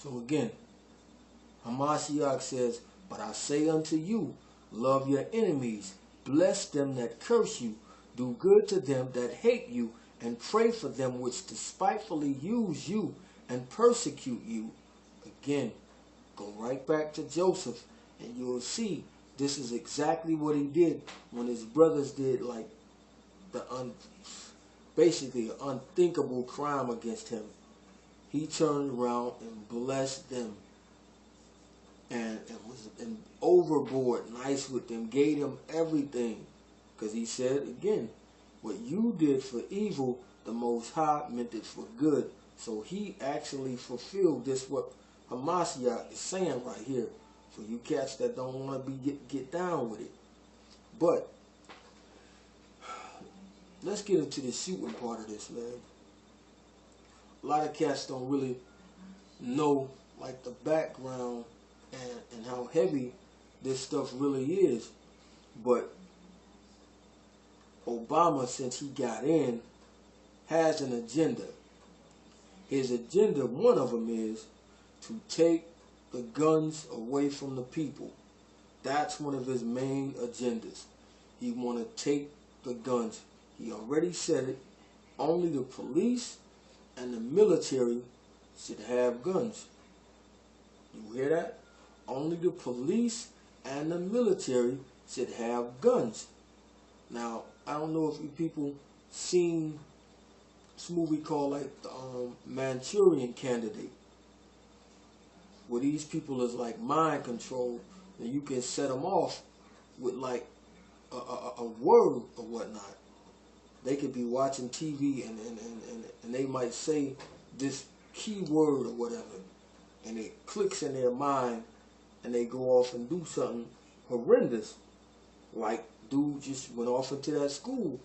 So again, Hamashiach says, but I say unto you, love your enemies, bless them that curse you, do good to them that hate you, and pray for them which despitefully use you and persecute you. Again, go right back to Joseph, and you'll see this is exactly what he did when his brothers did like basically an unthinkable crime against him. He turned around and blessed them, and was overboard nice with them, gave them everything, because he said again, what you did for evil, the Most High meant it for good. So he actually fulfilled this, what Hamashiach is saying right here, for you cats that don't want to get down with it. But let's get into the shooting part of this, man. A lot of cats don't really know like the background and how heavy this stuff really is. But Obama, since he got in, has an agenda. His agenda, one of them is to take the guns away from the people. That's one of his main agendas. He want to take the guns. He already said it. Only the police and the military should have guns. You hear that? Only the police and the military should have guns. Now, I don't know if you people seen this movie called like the Manchurian Candidate, where these people is like mind control, and you can set them off with like a word or whatnot. They could be watching TV and they might say this key word or whatever, and it clicks in their mind, and they go off and do something horrendous, like dude just went off into that school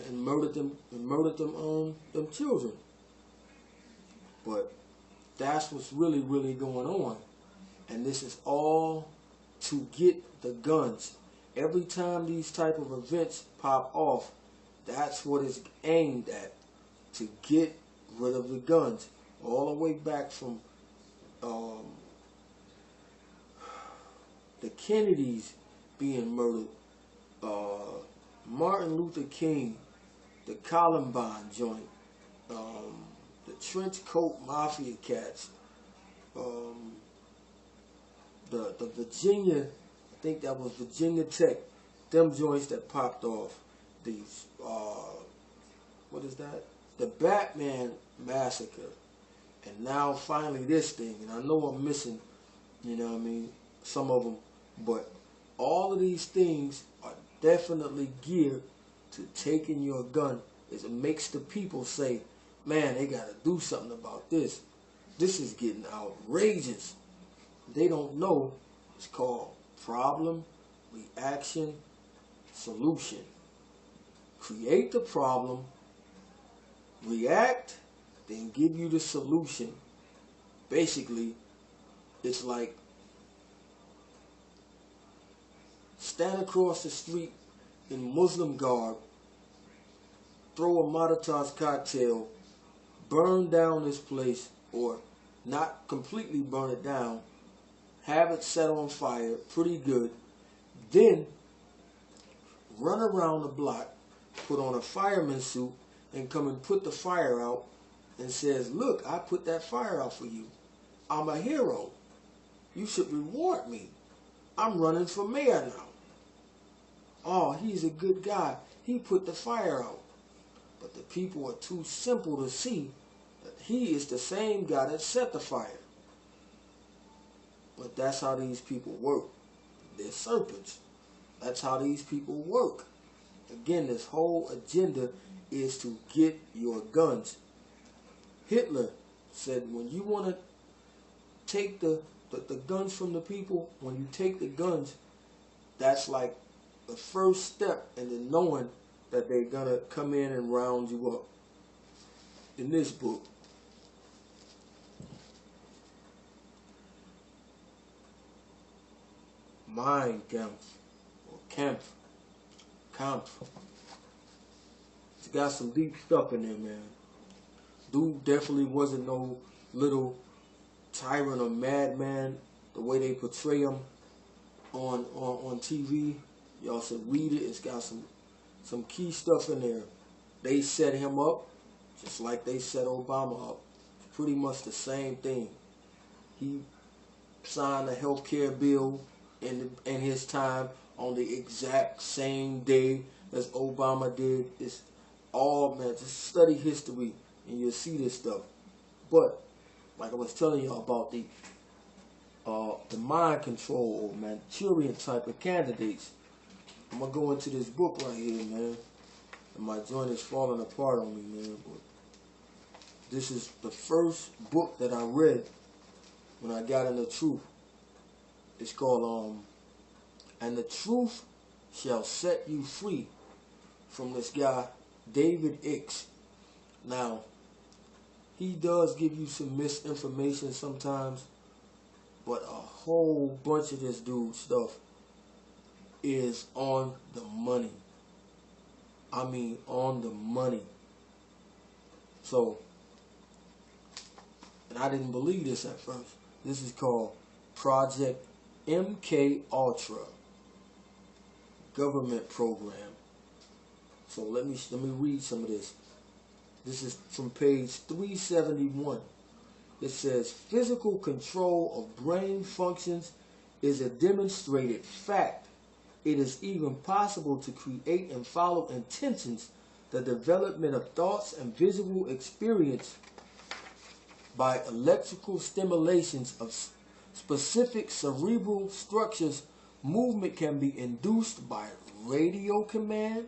and murdered them children. But that's what's really going on, and this is all to get the guns. Every time these type of events pop off, that's what it's aimed at, to get rid of the guns. All the way back from the Kennedys being murdered, Martin Luther King, the Columbine joint, the trench coat mafia cats, the Virginia, I think that was Virginia Tech, them joints that popped off. These, what is that? The Batman massacre. And now finally this thing, and I know I'm missing, you know what I mean, some of them, but all of these things are definitely geared to taking your gun. It makes the people say, man, they got to do something about this. This is getting outrageous. They don't know it's called problem, reaction, solution. Create the problem, react, then give you the solution. Basically, it's like stand across the street in Muslim garb, throw a Molotov cocktail, burn down this place, or not completely burn it down, have it set on fire pretty good, then run around the block, put on a fireman's suit, and come and put the fire out, and says, look, I put that fire out for you. I'm a hero. You should reward me. I'm running for mayor now. Oh, he's a good guy. He put the fire out. But the people are too simple to see that he is the same guy that set the fire. But that's how these people work. They're serpents. That's how these people work. Again, this whole agenda is to get your guns. Hitler said, when you want to take the guns from the people, when you take the guns, that's like the first step into knowing that they're going to come in and round you up. In this book, Mein Kampf, or Kampf. It's got some deep stuff in there, man. Dude definitely wasn't no little tyrant or madman, the way they portray him on TV. Y'all should read it. It's got some key stuff in there. They set him up just like they set Obama up. It's pretty much the same thing. He signed a health care bill in his time on the exact same day as Obama did. It's all, man, just study history and you'll see this stuff. But like I was telling y'all about the mind control or Manchurian type of candidates, I'm gonna go into this book right here, man. And my joint is falling apart on me, man. But this is the first book that I read when I got into truth. It's called And the Truth Shall Set You Free, from this guy David Icks. Now, he does give you some misinformation sometimes, but a whole bunch of this dude's stuff is on the money. I mean, on the money. So, and I didn't believe this at first. This is called Project MK Ultra government program. So let me read some of this. This is from page 371. It says, physical control of brain functions is a demonstrated fact. It is even possible to create and follow intentions, the development of thoughts and visual experience by electrical stimulations of specific cerebral structures. Movement can be induced by radio command.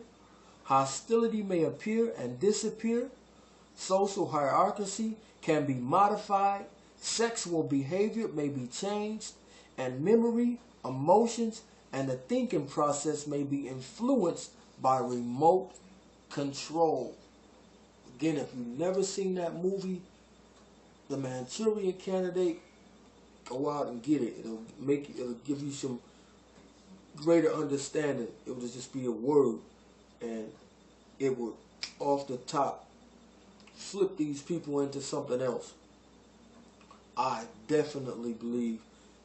Hostility may appear and disappear. Social hierarchy can be modified. Sexual behavior may be changed. And memory, emotions, and the thinking process may be influenced by remote control. Again, if you've never seen that movie, The Manchurian Candidate, go out and get it. It'll give you some greater understanding. It would just be a word, and it would, off the top, flip these people into something else. I definitely believe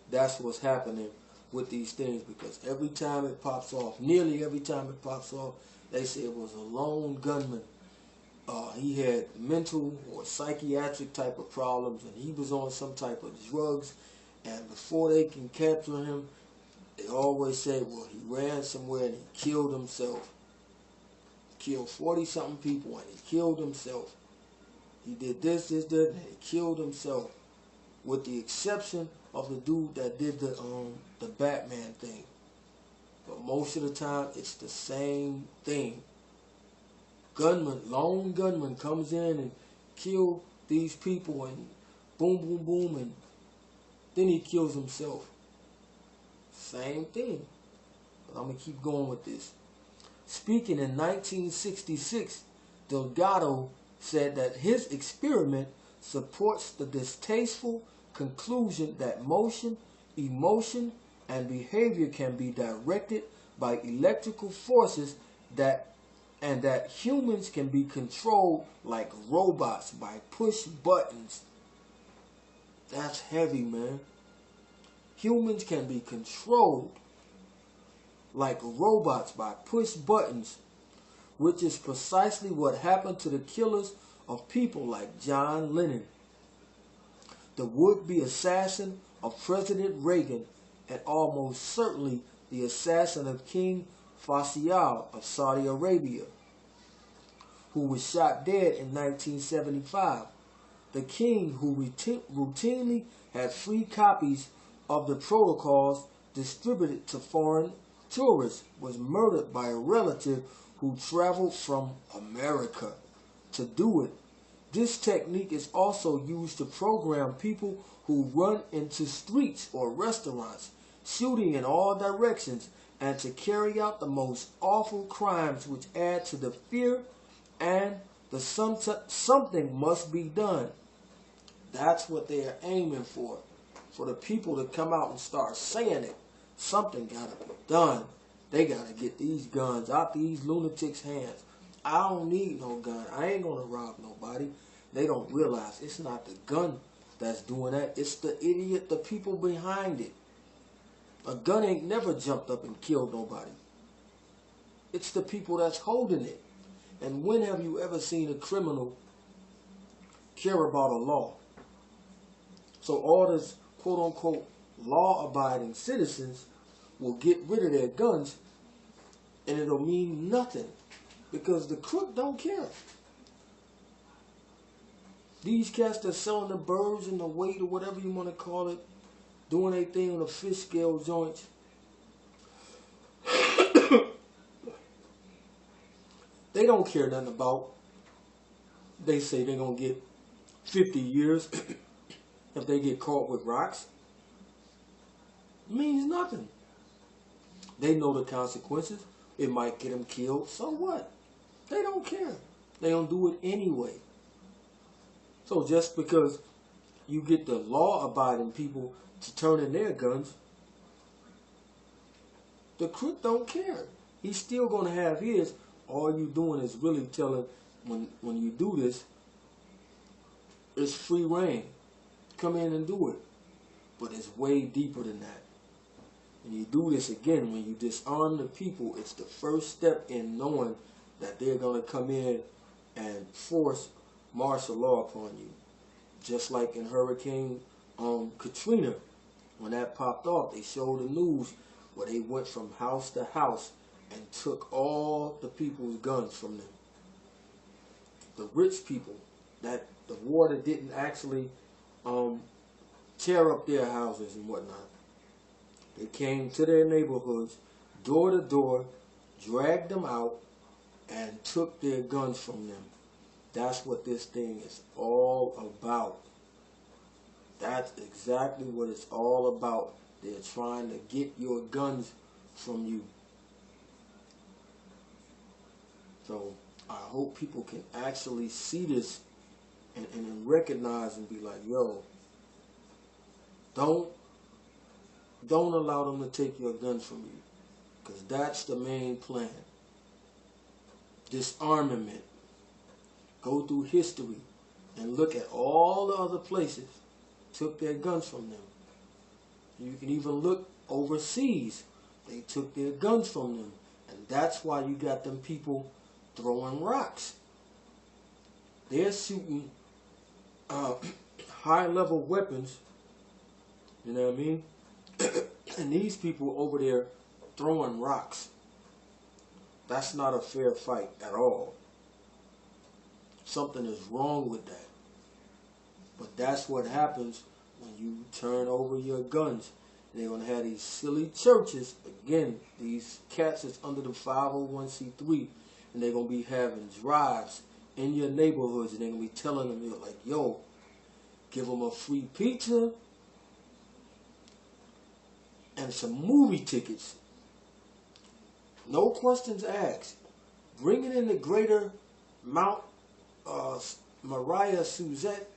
that's what's happening with these things, because every time it pops off, nearly every time it pops off, they say it was a lone gunman. He had mental or psychiatric type of problems, and he was on some type of drugs, and before they can capture him, they always say, well, he ran somewhere and he killed himself. Killed 40-something people and he killed himself. He did this, and he killed himself. With the exception of the dude that did the Batman thing. But most of the time, it's the same thing. Lone gunman comes in and kill these people and boom, boom, boom, and then he kills himself. Same thing. But I'm going to keep going with this. Speaking in 1966, Delgado said that his experiment supports the distasteful conclusion that motion, emotion, and behavior can be directed by electrical forces and that humans can be controlled like robots by push buttons. That's heavy, man. Humans can be controlled like robots by push buttons, which is precisely what happened to the killers of people like John Lennon, the would-be assassin of President Reagan, and almost certainly the assassin of King Faisal of Saudi Arabia, who was shot dead in 1975. The king, who routinely had free copies of the protocols distributed to foreign tourists, was murdered by a relative who traveled from America to do it. This technique is also used to program people who run into streets or restaurants, shooting in all directions, and to carry out the most awful crimes, which add to the fear and the something must be done. That's what they are aiming for the people to come out and start saying it. Something got to be done. They got to get these guns out these lunatics' hands. I don't need no gun. I ain't going to rob nobody. They don't realize it's not the gun that's doing that. It's the idiot, the people behind it. A gun ain't never jumped up and killed nobody. It's the people that's holding it. And when have you ever seen a criminal care about a law? So all this quote-unquote law-abiding citizens will get rid of their guns, and it'll mean nothing because the crook don't care. These cats that's selling the birds and the weight or whatever you want to call it, doing their thing on the fish scale joints, they don't care nothing about. They say they're going to get 50 years if they get caught with rocks. It means nothing. They know the consequences. It might get them killed. So what? They don't care. They don't do it anyway. So just because you get the law-abiding people to turn in their guns, the crook don't care. He's still going to have his. All you doing is really telling, when you do this, it's free reign. Come in and do it. But it's way deeper than that. When you do this again, when you disarm the people, it's the first step in knowing that they're going to come in and force martial law upon you. Just like in Hurricane Katrina, when that popped off, they showed the news where they went from house to house and took all the people's guns from them. The rich people, that the water didn't actually tear up their houses and whatnot. They came to their neighborhoods, door to door, dragged them out, and took their guns from them. That's what this thing is all about. That's exactly what it's all about. They're trying to get your guns from you. So I hope people can actually see this and recognize and be like, yo, don't allow them to take your guns from you. Because that's the main plan. Disarmament. Go through history and look at all the other places took their guns from them. You can even look overseas. They took their guns from them. And that's why you got them people throwing rocks. They're shooting high-level weapons, you know what I mean? And these people over there throwing rocks. That's not a fair fight at all. Something is wrong with that. But that's what happens when you turn over your guns. They're going to have these silly churches. Again, these cats is under the 501c3. And they're going to be having drives in your neighborhoods. And they're going to be telling them, you're like, yo, give them a free pizza and some movie tickets. No questions asked. Bring it in the greater Mount Moriah Suzette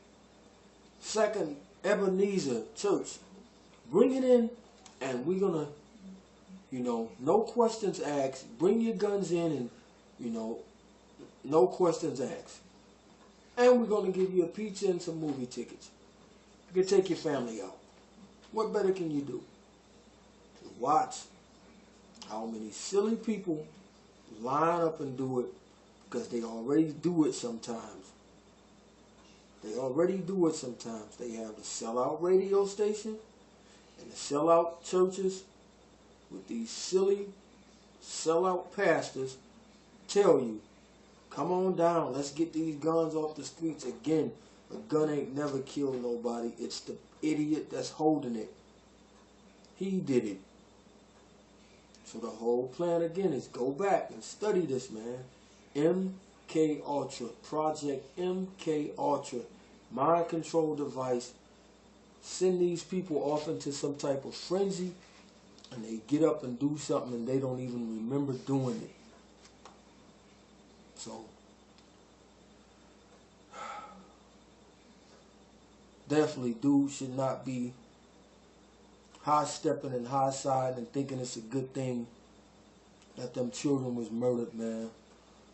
Second Ebenezer Church. Bring it in, and we're going to, no questions asked. Bring your guns in and, no questions asked. And we're going to give you a pizza and some movie tickets. You can take your family out. What better can you do? Watch how many silly people line up and do it because they already do it sometimes. They already do it sometimes. They have the sellout radio station and the sellout churches with these silly sellout pastors tell you, come on down, let's get these guns off the streets. Again, a gun ain't never killed nobody. It's the idiot that's holding it. He did it. So the whole plan again is go back and study this, man. MK Ultra, Project MK Ultra, mind control device. Send these people off into some type of frenzy, and they get up and do something, and they don't even remember doing it. So definitely, dudes should not be high-stepping and high-siding and thinking it's a good thing that them children was murdered, man.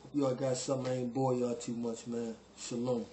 Hope y'all got something I ain't bore y'all too much, man. Shalom.